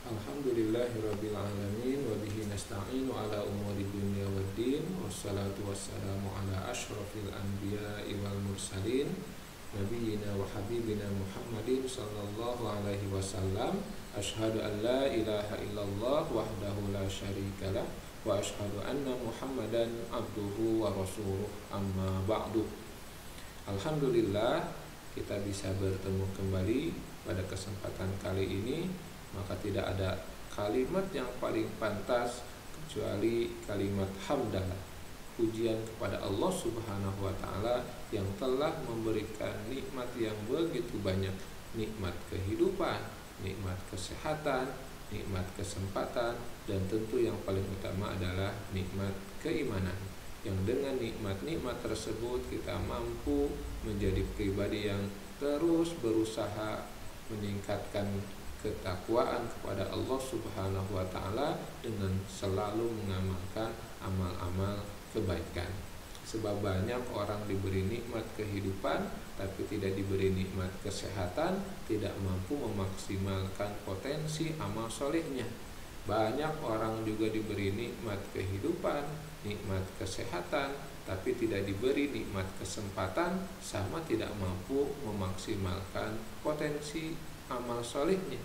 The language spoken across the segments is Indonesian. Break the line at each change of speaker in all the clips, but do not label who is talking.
Alhamdulillahirabbil alamin wa bihi nasta'inu ala umuri dunya waddin wassalatu wassalamu ala asyrafil anbiya'i wal mursalin nabiyyina wa habibina Muhammadin sallallahu alaihi wasallam. Asyhadu an la ilaha illallah wahdahu la syarikalah wa asyhadu anna Muhammadan abduhu wa rasuluh, amma ba'du. Alhamdulillah kita bisa bertemu kembali pada kesempatan kali ini. Maka tidak ada kalimat yang paling pantas kecuali kalimat hamdalah, pujian kepada Allah Subhanahu wa taala yang telah memberikan nikmat yang begitu banyak, nikmat kehidupan, nikmat kesehatan, nikmat kesempatan, dan tentu yang paling utama adalah nikmat keimanan. Yang dengan nikmat-nikmat tersebut kita mampu menjadi pribadi yang terus berusaha meningkatkan ketakwaan kepada Allah Subhanahu wa taala dengan selalu mengamalkan amal-amal kebaikan. Sebab banyak orang diberi nikmat kehidupan tapi tidak diberi nikmat kesehatan, tidak mampu memaksimalkan potensi amal solehnya. Banyak orang juga diberi nikmat kehidupan, nikmat kesehatan, tapi tidak diberi nikmat kesempatan, sama tidak mampu memaksimalkan potensi amal solehnya.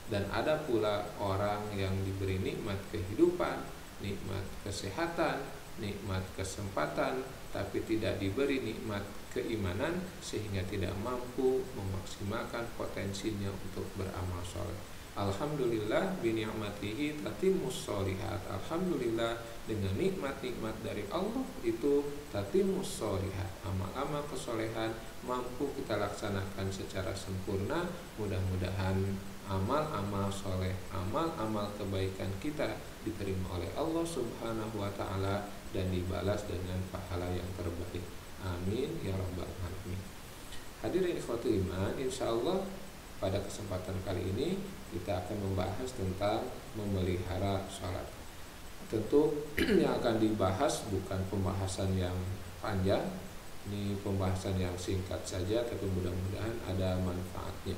Dan ada pula orang yang diberi nikmat kehidupan, nikmat kesehatan, nikmat kesempatan, tapi tidak diberi nikmat keimanan, sehingga tidak mampu memaksimalkan potensinya untuk beramal soleh. Alhamdulillah bini'matihi tatimmus sholihat. Alhamdulillah dengan nikmat-nikmat dari Allah itu tatimmus sholihat. Amal-amal kesolehan mampu kita laksanakan secara sempurna. Mudah-mudahan amal-amal soleh, amal-amal kebaikan kita diterima oleh Allah Subhanahu wa ta'ala dan dibalas dengan pahala yang terbaik. Amin ya rabbal alamin. Hadirin ikhwatul iman, insyaallah pada kesempatan kali ini kita akan membahas tentang memelihara sholat. Tentu yang akan dibahas bukan pembahasan yang panjang, ini pembahasan yang singkat saja, tapi mudah-mudahan ada manfaatnya.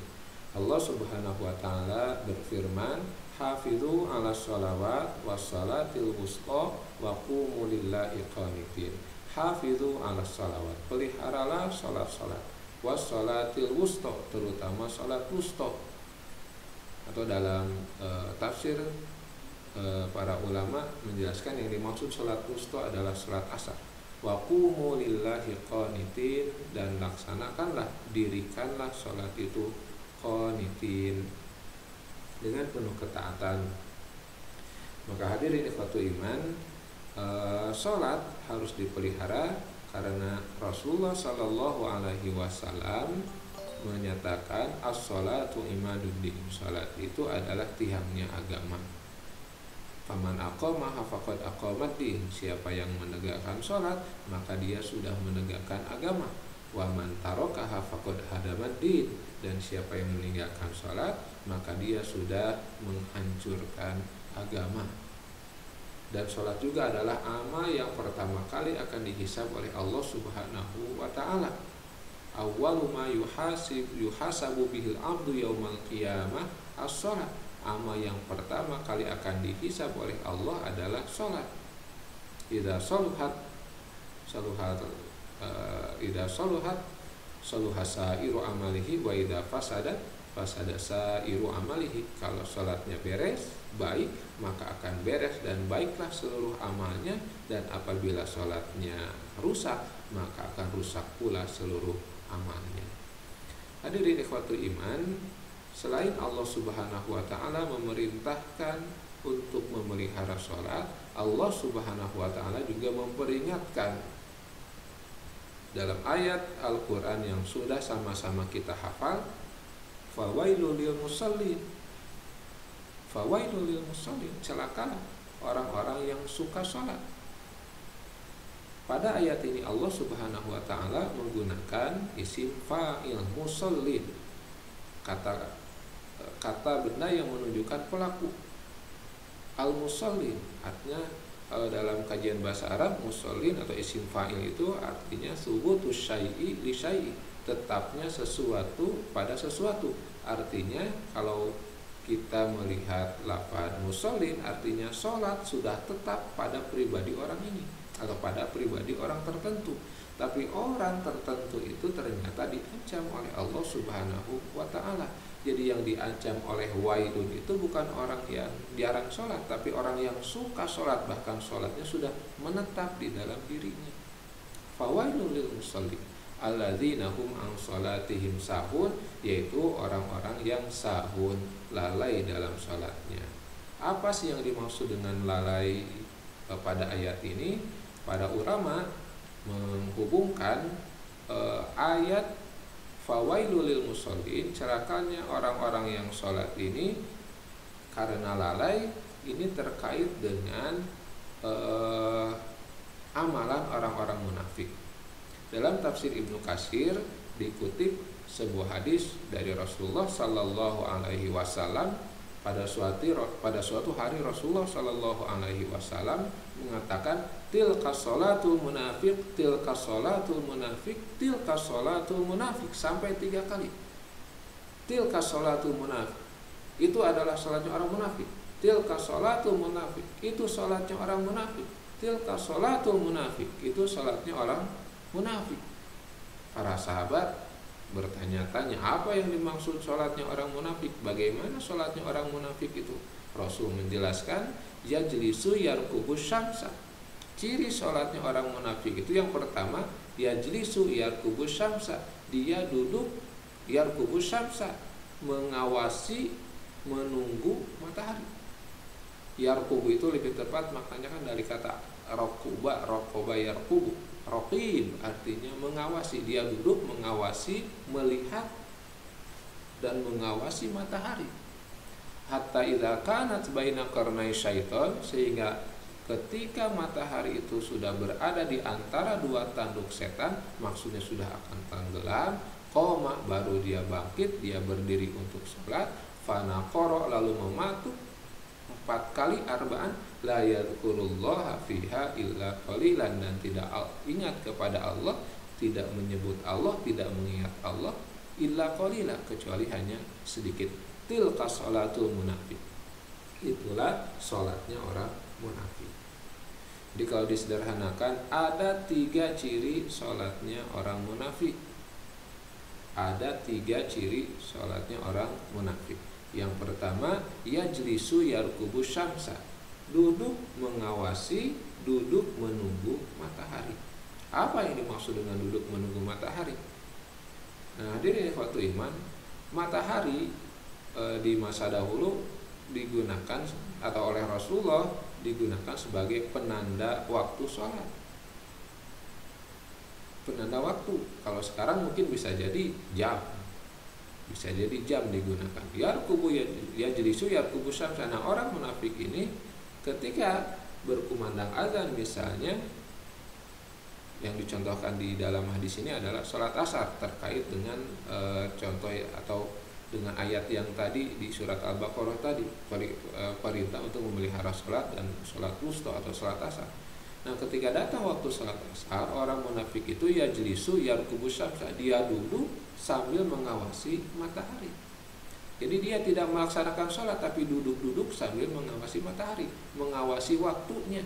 Allah Subhanahu wa ta'ala berfirman, hafizu ala sholawat wassalatil wusta wa qumu lillahi qanitin. Hafizu ala sholawat, peliharalah sholat-sholat, wassalatil wusta, terutama sholat wusta. Atau dalam tafsir para ulama menjelaskan yang dimaksud sholat wusta adalah sholat asar. Wa qumu lillahi qanitin, dan laksanakanlah, dirikanlah sholat itu qanitin, dengan penuh ketaatan. Maka hadirin ikhwatul iman, sholat harus dipelihara karena Rasulullah sallallahu alaihi wasallam menyatakan as-sholatu imaduddin, sholat itu adalah tiangnya agama. Faman aqamaha faqad aqamaddin, siapa yang menegakkan sholat maka dia sudah menegakkan agama. Wa man tarakaha faqad hadamaddin, dan siapa yang meninggalkan sholat maka dia sudah menghancurkan agama. Dan sholat juga adalah amal yang pertama kali akan dihisab oleh Allah Subhanahu wa ta'ala. Awwalu ma yuhasabu bihil abdu yaumal qiyamah as-sholat. Amal yang pertama kali akan dihisab oleh Allah adalah sholat. Idza saluhat saluha sairu amalihi wa idza fasada sairu amalihi. Kalau sholatnya beres, baik, maka akan beres dan baiklah seluruh amalnya. Dan apabila sholatnya rusak, maka akan rusak pula seluruh amalnya. Hadirin ikhwatul iman, selain Allah Subhanahu wa ta'ala memerintahkan untuk memelihara sholat, Allah Subhanahu wa ta'ala juga memperingatkan dalam ayat Al-Quran yang sudah sama-sama kita hafal, fawailul lil musallin, fawailul lil musallin, celakalah orang-orang yang suka sholat. Pada ayat ini Allah Subhanahu wa ta'ala menggunakan isim fa'il musallin, kata benda yang menunjukkan pelaku. Al-musallin artinya dalam kajian bahasa Arab, musallin atau isim fa'il itu artinya subutus syai'i li syai'i, tetapnya sesuatu pada sesuatu. Artinya kalau kita melihat lafaz musallin artinya sholat sudah tetap pada pribadi orang ini atau pada pribadi orang tertentu. Tapi orang tertentu itu ternyata diancam oleh Allah Subhanahu wa Ta'ala. Jadi yang diancam oleh wailun itu bukan orang yang jarang sholat, tapi orang yang suka sholat, bahkan sholatnya sudah menetap di dalam dirinya. Fawailul lil musallin alladzina hum an sholatihim sahun, yaitu orang-orang yang sahun, lalai dalam sholatnya. Apa sih yang dimaksud dengan lalai pada ayat ini? Para ulama menghubungkan ayat fawailul lil musallin, celakanya orang-orang yang sholat ini karena lalai, ini terkait dengan amalan orang-orang munafik. Dalam tafsir Ibnu Katsir dikutip sebuah hadis dari Rasulullah Sallallahu Alaihi Wasallam. Pada suatu hari Rasulullah Sallallahu Alaihi Wasallam mengatakan, tilka sholatul munafik, tilka sholatul munafik, tilka sholatul munafik, sampai 3 kali. Tilka sholatul munafik, itu adalah sholatnya orang munafik. Tilka sholatul munafik, itu sholatnya orang munafik. Tilka sholatul munafik, itu sholatnya orang munafik. Para sahabat bertanya-tanya, apa yang dimaksud sholatnya orang munafik? Bagaimana sholatnya orang munafik itu? Rasul menjelaskan, yajlisu yarkubus syamsa. Ciri sholatnya orang munafik itu yang pertama, yajlisu yarkubus syamsa, dia duduk yarkubus syamsa, mengawasi, menunggu matahari. Yarkubu itu lebih tepat maknanya kan dari kata rokuba, rokoba yarkubu. Raqib artinya mengawasi, dia duduk mengawasi, melihat dan mengawasi matahari. Hatta idza kanat baina qarnai syaitan, sehingga ketika matahari itu sudah berada di antara 2 tanduk setan, maksudnya sudah akan tenggelam, qoma, baru dia bangkit, dia berdiri untuk sholat, fanaqara, lalu mematuk 4 kali arba'an, la yadhkurullaha fiha illa qalilan, dan tidak ingat kepada Allah, tidak menyebut Allah, tidak mengingat Allah, illa qalila, kecuali hanya sedikit. Tilka sholatul munafik, itulah sholatnya orang munafik. Jadi kalau disederhanakan, ada 3 ciri sholatnya orang munafik. Ada 3 ciri sholatnya orang munafik. Yang pertama, yajlisu yarkubus syamsa, duduk mengawasi, duduk menunggu matahari. Apa yang dimaksud dengan duduk menunggu matahari? Nah, hadirin ikhwatul iman, matahari di masa dahulu digunakan atau oleh Rasulullah digunakan sebagai penanda waktu sholat. Penanda waktu. Kalau sekarang mungkin bisa jadi jam. Bisa jadi jam digunakan. Yarkubu yajlisu yarkubus syamsa. Nah, orang munafik ini ketika berkumandang azan misalnya, yang dicontohkan di dalam hadis ini adalah sholat asar, terkait dengan contoh atau dengan ayat yang tadi di surat Al-Baqarah tadi, perintah untuk memelihara sholat dan sholat wusta atau sholat asar. Nah, ketika datang waktu sholat asar, orang munafik itu yajlisu yarkubus syamsa, dia duduk sambil mengawasi matahari. Jadi dia tidak melaksanakan sholat, tapi duduk-duduk sambil mengawasi matahari, mengawasi waktunya.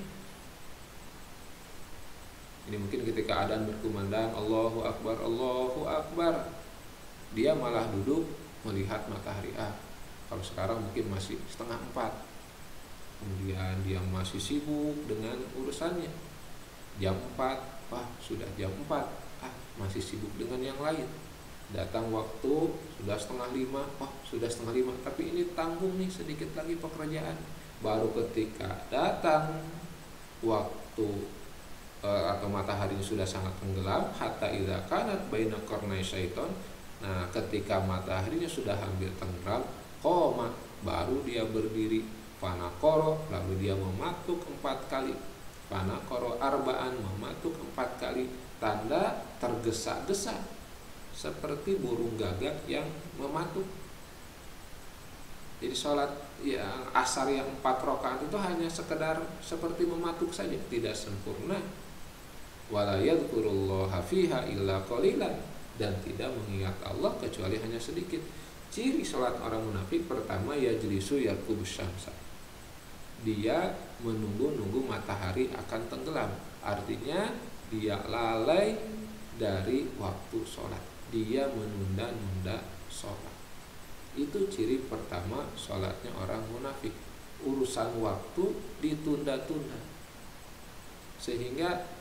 Ini mungkin ketika adzan berkumandang Allahu Akbar, Allahu Akbar, dia malah duduk melihat matahari. Kalau sekarang mungkin masih 3:30, kemudian dia masih sibuk dengan urusannya. Jam 4, sudah jam 4, masih sibuk dengan yang lain. Datang waktu sudah 4:30, sudah 4:30, tapi ini tanggung nih, sedikit lagi pekerjaan. Baru ketika datang waktu atau matahari sudah sangat tenggelam, hatta idza kanat baina qarnai syaiton. Nah, ketika mataharinya sudah hampir tenggelam, qoma, baru dia berdiri, fanaqara, lalu dia mematuk 4 kali, fanaqara arba'an, mematuk 4 kali, tanda tergesa-gesa seperti burung gagak yang mematuk. Jadi sholat yang asar yang 4 rakaat itu hanya sekedar seperti mematuk saja, tidak sempurna. Wala yadhkurullaha fiha illa qalilan, dan tidak mengingat Allah kecuali hanya sedikit. Ciri sholat orang munafik pertama yajlisu yarqubus syamsa. Dia menunggu-nunggu matahari akan tenggelam. Artinya dia lalai dari waktu sholat. Dia menunda-nunda sholat. Itu ciri pertama sholatnya orang munafik. Urusan waktu ditunda-tunda. Sehingga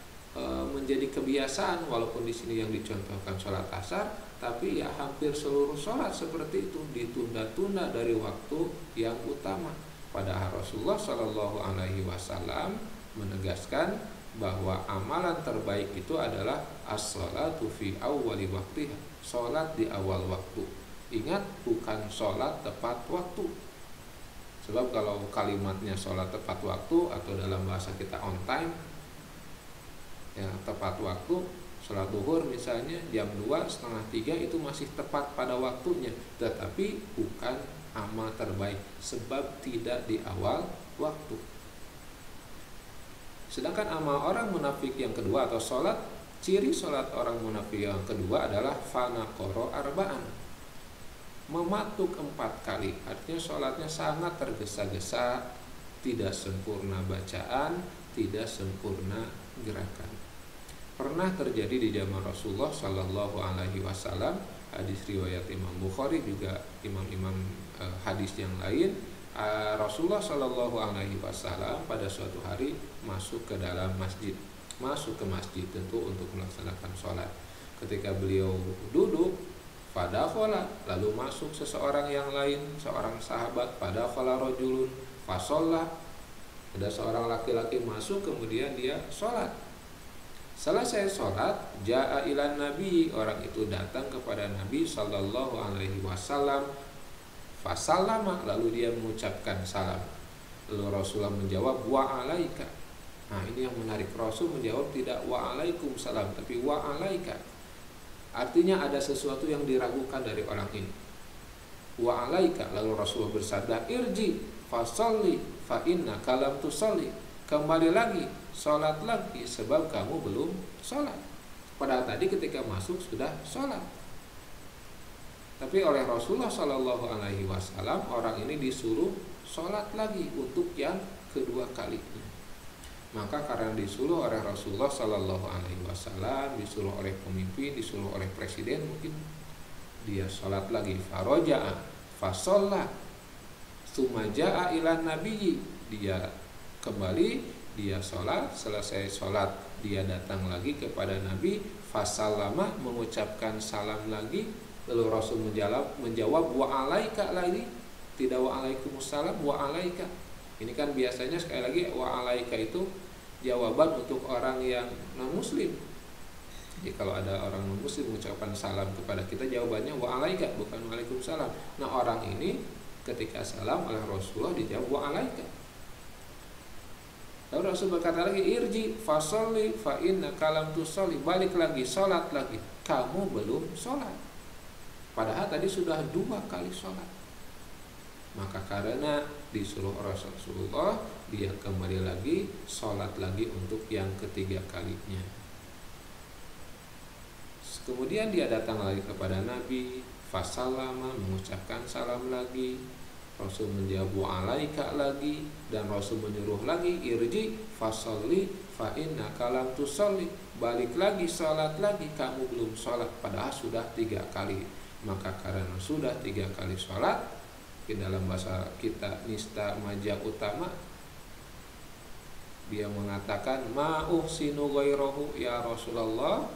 menjadi kebiasaan, walaupun di sini yang dicontohkan sholat asar, tapi ya hampir seluruh sholat seperti itu, ditunda-tunda dari waktu yang utama. Padahal Rasulullah Shallallahu Alaihi Wasallam menegaskan bahwa amalan terbaik itu adalah as-sholatu fi awwali waqtiha, sholat di awal waktu. Ingat, bukan sholat tepat waktu. Sebab kalau kalimatnya sholat tepat waktu, atau dalam bahasa kita on time, ya tepat waktu, sholat duhur misalnya jam 2, setengah 3 itu masih tepat pada waktunya, tetapi bukan amal terbaik sebab tidak di awal waktu. Sedangkan amal orang munafik yang kedua atau sholat, ciri sholat orang munafik yang kedua adalah fanaqoro arba'an, mematuk 4 kali. Artinya sholatnya sangat tergesa-gesa, tidak sempurna bacaan, tidak sempurna gerakan. Pernah terjadi di zaman Rasulullah Shallallahu Alaihi Wasallam, hadis riwayat Imam Bukhari juga imam-imam hadis yang lain. Rasulullah Shallallahu Alaihi Wasallam pada suatu hari masuk ke dalam masjid, masuk ke masjid tentu untuk melaksanakan sholat. Ketika beliau duduk, fadakhala, lalu masuk seseorang yang lain, seorang sahabat, fadakhala rajulun fasolla, ada seorang laki-laki masuk kemudian dia sholat. Selesai sholat, ja'a ilan nabi, orang itu datang kepada Nabi Sallallahu Alaihi Wasallam, fasallama, lalu dia mengucapkan salam. Lalu Rasulullah menjawab wa alaika. Nah, ini yang menarik, Rasul menjawab tidak wa alaikum salam, tapi wa alaika. Artinya ada sesuatu yang diragukan dari orang ini. Wa alaika, lalu Rasulullah bersabda irji fasalli fa inna kalam tusalli, kembali lagi, sholat lagi, sebab kamu belum sholat. Padahal tadi ketika masuk sudah sholat. Tapi oleh Rasulullah Shallallahu Alaihi Wasallam, orang ini disuruh sholat lagi untuk yang kedua kalinya. Maka karena disuruh oleh Rasulullah Shallallahu Alaihi Wasallam, disuruh oleh pemimpin, disuruh oleh presiden mungkin, dia sholat lagi. Faroja'a fasolla sumaja'a ilan nabiyyi, dia kembali, dia sholat, selesai sholat dia datang lagi kepada Nabi, fasallama, mengucapkan salam lagi. Lalu Rasul menjawab wa alaika lagi, tidak wa alaikumussalam, wa alaika. Ini kan biasanya sekali lagi wa alaika itu jawaban untuk orang yang non muslim. Jadi kalau ada orang non muslim mengucapkan salam kepada kita, jawabannya wa alaika, bukan waalaikumsalam. Nah, orang ini ketika salam oleh Rasulullah dijawab wa alaika. Lalu Rasul berkata lagi irji fasolli fa inna kalam tusolli, balik lagi, sholat lagi, kamu belum sholat. Padahal tadi sudah 2 kali sholat. Maka karena disuruh Rasulullah, dia kembali lagi, sholat lagi untuk yang ketiga kalinya. Kemudian dia datang lagi kepada Nabi, fasallama, mengucapkan salam lagi. Rasul menjawab wa alaika lagi, dan Rasul menyuruh lagi irji fasolli fa inna kalam tusolli, balik lagi, sholat lagi, kamu belum sholat. Padahal sudah 3 kali. Maka karena sudah 3 kali sholat, di dalam bahasa kita nista maja utama, dia mengatakan ma uhsinu ghairahu ya Rasulullah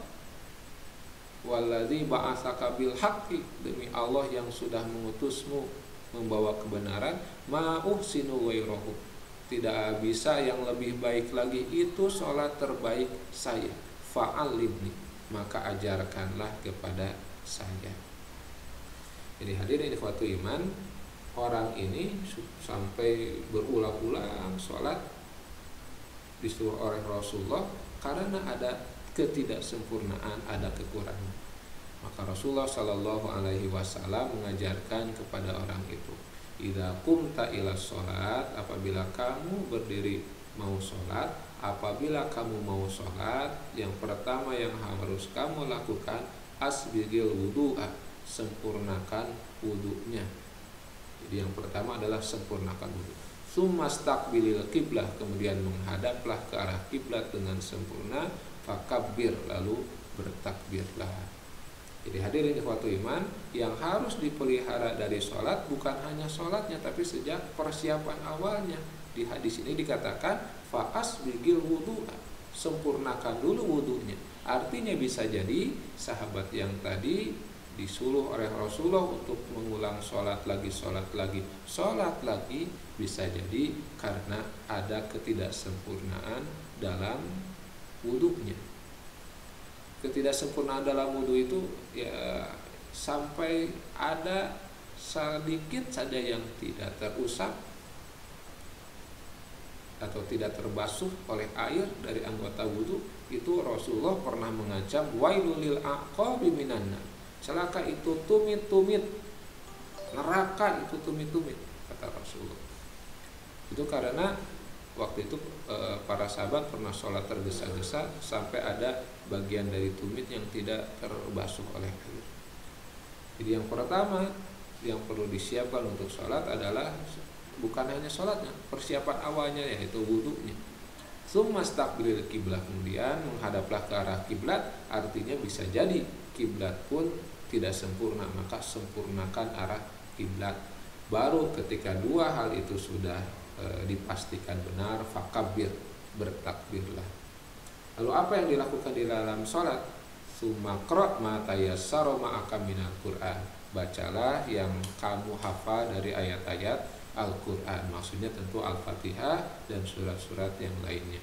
walladzi ba'atsaka bil haqqi, demi Allah yang sudah mengutusmu membawa kebenaran, ma uhsinu ghairahu, tidak bisa yang lebih baik lagi, itu sholat terbaik saya, fa'alimni, maka ajarkanlah kepada saya. Jadi hadirin ikhwatu iman, orang ini sampai berulang-ulang sholat disuruh oleh Rasulullah karena ada ketidaksempurnaan, ada kekurangan. Maka Rasulullah Shallallahu Alaihi Wasallam mengajarkan kepada orang itu, idza qumta ila sholat, apabila kamu berdiri mau sholat, apabila kamu mau sholat, yang pertama yang harus kamu lakukan asbigil wudu'a, sempurnakan wudunya. Jadi yang pertama adalah sempurnakan wudu. Tsumastaqbilil qiblah, kemudian menghadaplah ke arah kiblat dengan sempurna. Fakabbir, lalu bertakbirlah. Jadi hadirin ikhwatul iman, yang harus dipelihara dari sholat bukan hanya sholatnya, tapi sejak persiapan awalnya. Di hadis ini dikatakan fa'asbigil wudu'a, sempurnakan dulu wudunya. Artinya bisa jadi sahabat yang tadi disuruh oleh Rasulullah untuk mengulang sholat lagi, bisa jadi karena ada ketidaksempurnaan dalam wudunya. Ketidaksempurnaan dalam wudu itu ya sampai ada sedikit saja yang tidak terusap atau tidak terbasuh oleh air dari anggota wudu, itu Rasulullah pernah mengancam wailul lil aqabi minan nar, celaka itu tumit-tumit, neraka itu tumit-tumit, kata Rasulullah. Itu karena waktu itu para sahabat pernah sholat tergesa-gesa sampai ada bagian dari tumit yang tidak terbasuh oleh air. Jadi yang pertama yang perlu disiapkan untuk sholat adalah bukan hanya sholatnya, persiapan awalnya yaitu wudunya. Tsumastaqbilil qiblah, kemudian menghadaplah ke arah kiblat. Artinya bisa jadi kiblat pun tidak sempurna, maka sempurnakan arah kiblat. Baru ketika dua hal itu sudah dipastikan benar, fakabbir, bertakbirlah. Lalu apa yang dilakukan di dalam sholat? Tsumaqra' ma tayassara ma'aka minal Qur'an, bacalah yang kamu hafal dari ayat-ayat Al-Quran, maksudnya tentu Al-Fatihah dan surat-surat yang lainnya.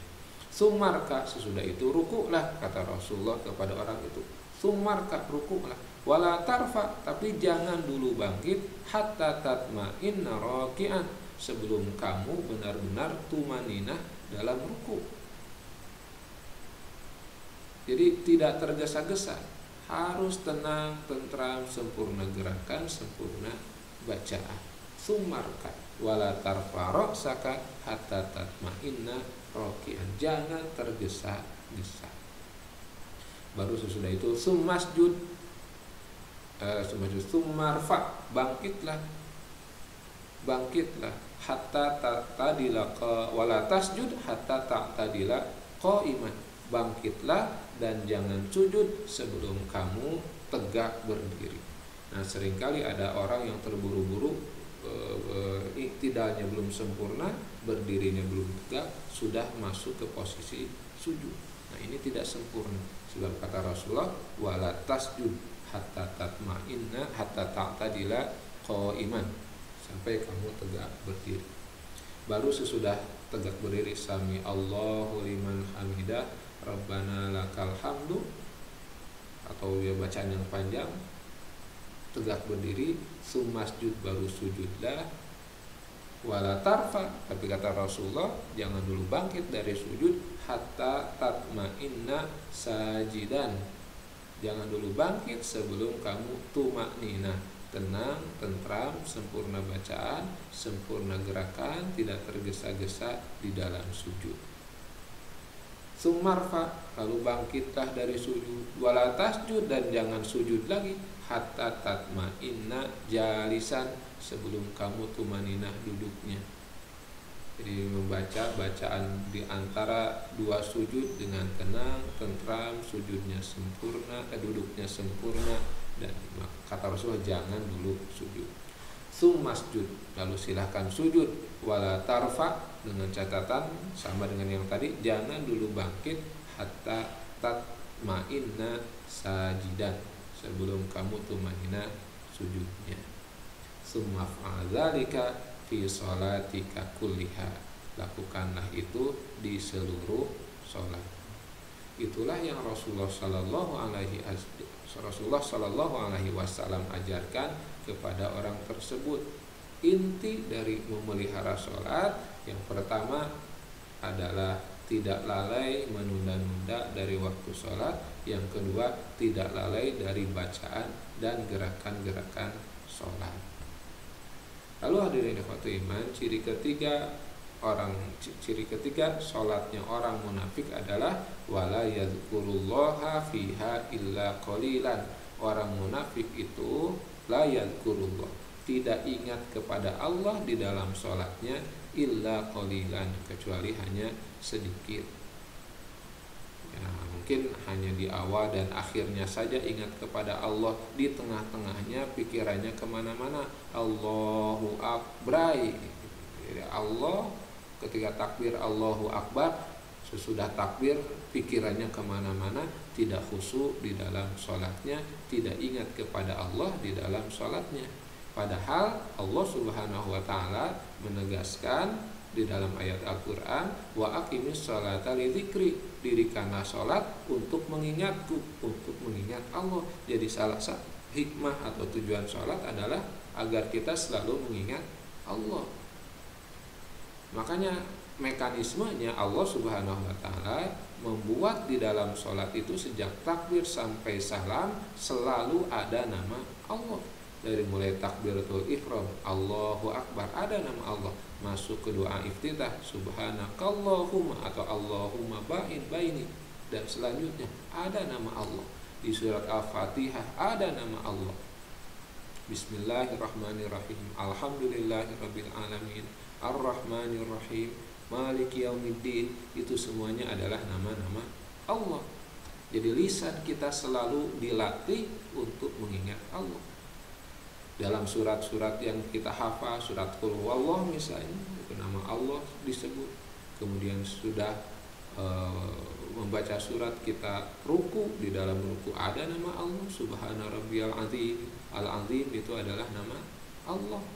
Sumarka, sesudah itu rukuklah, kata Rasulullah kepada orang itu. Sumarka, rukuklah. Wala tarfa, tapi jangan dulu bangkit. Hatta tatma'inna raki'an, sebelum kamu benar-benar tumaninah dalam rukuk. Jadi tidak tergesa-gesa, harus tenang, tentram, sempurna gerakan, sempurna bacaan. Sumarka wala tarfa ra'saka hatta tatma'inna raki'an, jangan tergesa-gesa. Baru sesudah itu sumasjud, sumarfa, bangkitlah hatta ta'tadila, wala tasjud hatta ta'tadila qa'iman, bangkitlah dan jangan sujud sebelum kamu tegak berdiri. Nah, seringkali ada orang yang terburu-buru, iktidalnya belum sempurna, berdirinya belum tegak, sudah masuk ke posisi sujud. Nah, ini tidak sempurna. Sebab kata Rasulullah, wala tasjud hatta tatma'inna hatta ta'tadila qa'iman, sampai kamu tegak berdiri. Baru sesudah tegak berdiri, sami Allahu liman hamidah, Rabbana lakal hamdu, atau ya bacaan yang panjang, tegak berdiri. Sumasjud, baru sujudlah. Wala tarfa, tapi kata Rasulullah jangan dulu bangkit dari sujud, hatta tatma'inna sajidan, jangan dulu bangkit sebelum kamu tumakninah, tenang, tentram, sempurna bacaan, sempurna gerakan, tidak tergesa-gesa di dalam sujud. Sumarfa, lalu bangkitlah dari sujud. Wala tasjud, dan jangan sujud lagi, hatta tatma'inna jalisan, sebelum kamu tumaninah duduknya. Jadi membaca bacaan di antara dua sujud dengan tenang, tentram, sujudnya sempurna, duduknya sempurna, dan kata Rasulullah jangan dulu sujud. Sumasjud, lalu silahkan sujud. Wala tarfa, dengan catatan sama dengan yang tadi, jangan dulu bangkit, hatta tatma'inna sajidan, sebelum kamu tumanina sujudnya. Summa fa'adzalika fi sholatika kulliha, lakukanlah itu di seluruh sholat. Itulah yang Rasulullah Sallallahu Alaihi Wasallam ajarkan kepada orang tersebut. Inti dari memelihara sholat yang pertama adalah tidak lalai menunda-nunda dari waktu sholat. Yang kedua, tidak lalai dari bacaan dan gerakan-gerakan sholat. Lalu hadirin ikhwatul iman, ciri ketiga sholatnya orang munafik adalah wala yadhkurullaha fiha illa qalilan. orang munafik itu la yadhkurullah, tidak ingat kepada Allah di dalam sholatnya, illa qalilan, kecuali hanya sedikit. Ya, mungkin hanya di awal dan akhirnya saja ingat kepada Allah, di tengah-tengahnya pikirannya kemana-mana. Allahu Akbar, Allah ketika takbir Allahu Akbar, sesudah takbir pikirannya kemana-mana, tidak khusyuk di dalam sholatnya, tidak ingat kepada Allah di dalam sholatnya. Padahal Allah Subhanahu wa Ta'ala menegaskan di dalam ayat Al-Quran, wa aqimis sholata lidzikri, dirikanlah sholat untuk mengingatku, untuk mengingat Allah. Jadi salah satu hikmah atau tujuan sholat adalah agar kita selalu mengingat Allah. Makanya mekanismenya Allah Subhanahu wa Ta'ala membuat di dalam sholat itu sejak takbir sampai salam selalu ada nama Allah. Dari mulai takbiratul ihram, Allahu Akbar, ada nama Allah. Masuk ke doa iftitah, subhanakallahumma atau Allahumma ba'id baini, dan selanjutnya ada nama Allah. Di surat Al-Fatihah ada nama Allah. Bismillahirrahmanirrahim, alhamdulillahirabbil alamin, arrahmanirrahim, maliki yaumiddin. Itu semuanya adalah nama-nama Allah. Jadi lisan kita selalu dilatih untuk mengingat Allah. Dalam surat-surat yang kita hafal, surat Qul Huwallah misalnya, itu nama Allah disebut. Kemudian sudah membaca surat, kita ruku, di dalam ruku ada nama Allah, Subhana Rabbiyal Azim. Al-Azim itu adalah nama Allah.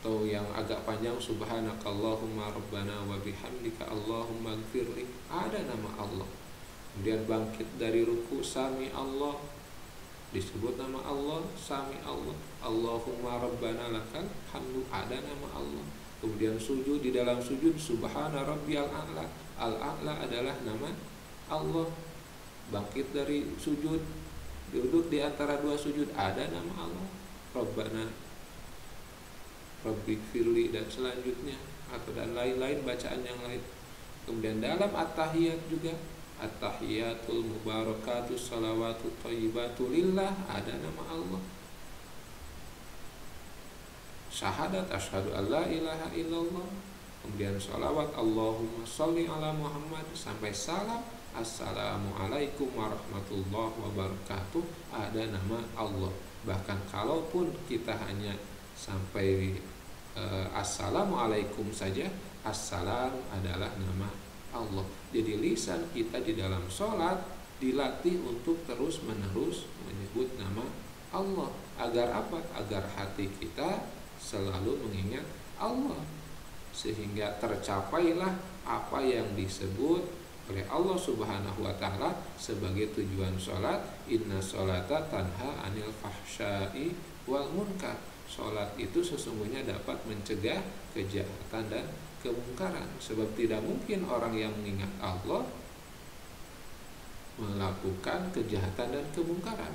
Atau yang agak panjang, Subhanakallahumma Rabbana wa bihamdika Allahumma gfirli, ada nama Allah. Kemudian bangkit dari ruku, Sami Allah, disebut nama Allah, Sami Allah. Allahumma Rabbana lakal hamdu, ada nama Allah. Kemudian sujud, di dalam sujud, Subhana Rabbiyal A'la, Al-A'la adalah nama Allah. Bangkit dari sujud, duduk di antara dua sujud, ada nama Allah, Rabbana, Rabbighfirli, dan selanjutnya, atau dan lain-lain bacaan yang lain. Kemudian dalam at-tahiyat juga, at-tahiyatul mubarakatus salawatut thayyibatu lillah, ada nama Allah. Syahadat asyhadu alla ilaha illallah, kemudian salawat Allahumma sholli ala Muhammad, sampai salam assalamualaikum warahmatullahi wabarakatuh, ada nama Allah. Bahkan kalaupun kita hanya sampai assalamualaikum saja, assalam adalah nama Allah. Jadi lisan kita di dalam sholat dilatih untuk terus menerus menyebut nama Allah. Agar apa? Agar hati kita selalu mengingat Allah, sehingga tercapailah apa yang disebut oleh Allah Subhanahu wa Ta'ala sebagai tujuan sholat. Inna sholata tanha anil fahsya'i wal munkar. Sholat itu sesungguhnya dapat mencegah kejahatan dan kemungkaran. Sebab tidak mungkin orang yang mengingat Allah melakukan kejahatan dan kemungkaran.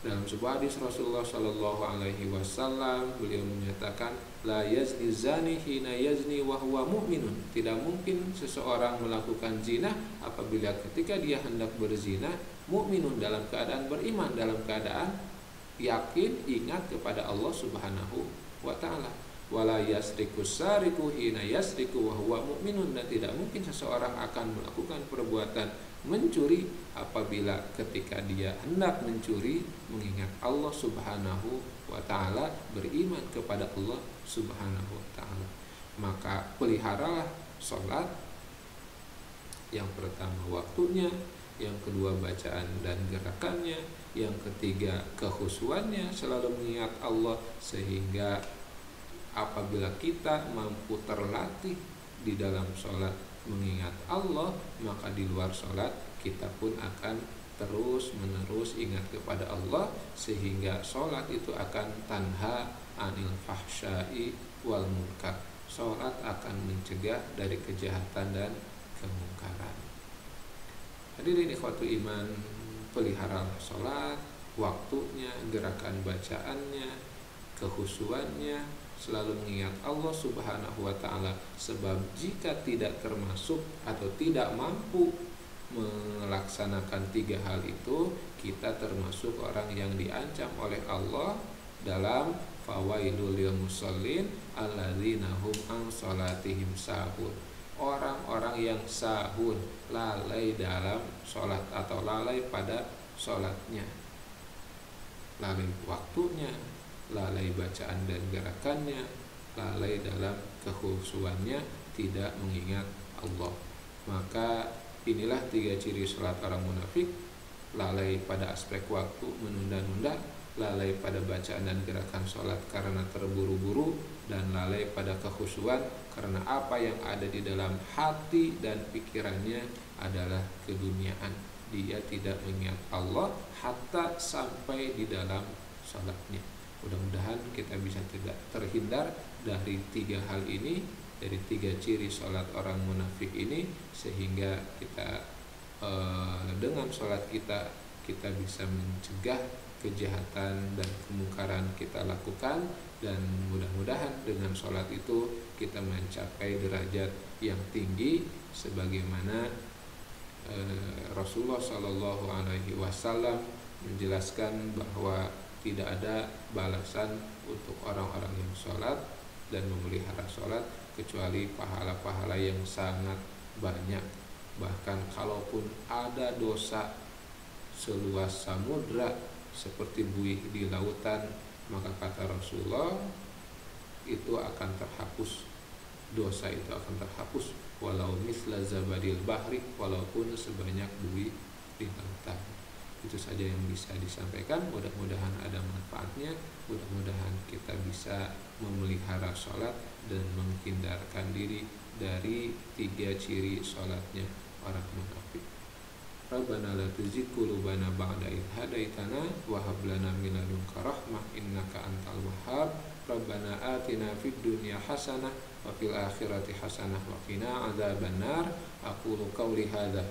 Dalam sebuah hadis Rasulullah Shallallahu Alaihi Wasallam, beliau menyatakan, la yazni zani hina yazni wa huwa mu'minun. Tidak mungkin seseorang melakukan zina apabila ketika dia hendak berzina, mu'minun, dalam keadaan beriman, dalam keadaan yakin, ingat kepada Allah Subhanahu wa Ta'ala. Wala yasriku sariku hina yasriku wa huwa mu'minun. Dan tidak mungkin seseorang akan melakukan perbuatan mencuri apabila ketika dia hendak mencuri mengingat Allah Subhanahu wa Ta'ala, beriman kepada Allah Subhanahu wa Ta'ala. Maka peliharalah sholat, yang pertama waktunya, yang kedua bacaan dan gerakannya, yang ketiga kekhusyuannya, selalu mengingat Allah, sehingga apabila kita mampu terlatih di dalam sholat mengingat Allah, maka di luar sholat kita pun akan terus menerus ingat kepada Allah, sehingga sholat itu akan tanha anil fahsya'i wal munkar. Sholat akan mencegah dari kejahatan dan kemungkaran. Hadirin ikhwatu iman, peliharalah sholat, waktunya, gerakan bacaannya, kekhusyuannya, selalu mengingat Allah Subhanahu wa Ta'ala. Sebab jika tidak termasuk atau tidak mampu melaksanakan tiga hal itu, kita termasuk orang yang diancam oleh Allah dalam fawailul lil musallin alladzina hum an salatihim sahun. Orang-orang yang sahun, lalai dalam sholat atau lalai pada sholatnya, lalai waktunya, lalai bacaan dan gerakannya, lalai dalam kekhusyuannya, tidak mengingat Allah. Maka inilah tiga ciri sholat orang munafik: lalai pada aspek waktu, menunda-nunda, lalai pada bacaan dan gerakan sholat karena terburu-buru, dan lalai pada kekhusyuan karena apa yang ada di dalam hati dan pikirannya adalah keduniaan. Dia tidak mengingat Allah hatta sampai di dalam sholatnya. Mudah-mudahan kita bisa tidak terhindar dari tiga hal ini, dari tiga ciri sholat orang munafik ini, sehingga kita dengan sholat kita bisa mencegah kejahatan dan kemungkaran kita lakukan, dan mudah-mudahan dengan sholat itu kita mencapai derajat yang tinggi sebagaimana Rasulullah Shallallahu Alaihi Wasallam menjelaskan bahwa tidak ada balasan untuk orang-orang yang sholat dan memelihara sholat kecuali pahala-pahala yang sangat banyak. Bahkan kalaupun ada dosa seluas samudra seperti buih di lautan, maka kata Rasulullah itu akan terhapus, dosa itu akan terhapus walau misla zabadil bahri, walaupun sebanyak buih di lautan. Itu saja yang bisa disampaikan. Mudah-mudahan ada manfaatnya. Mudah-mudahan kita bisa memelihara sholat dan menghindarkan diri dari tiga ciri sholatnya orang munafik. Rabbana la tuzigh qulubana ba'da idh hadaitana wa hab lana min ladunka rahmah innaka antal wahhab. Rabbana atina fid dunya hasanah wa fil akhirati hasanah wa qina adzabannar. Aqulu qawli hadza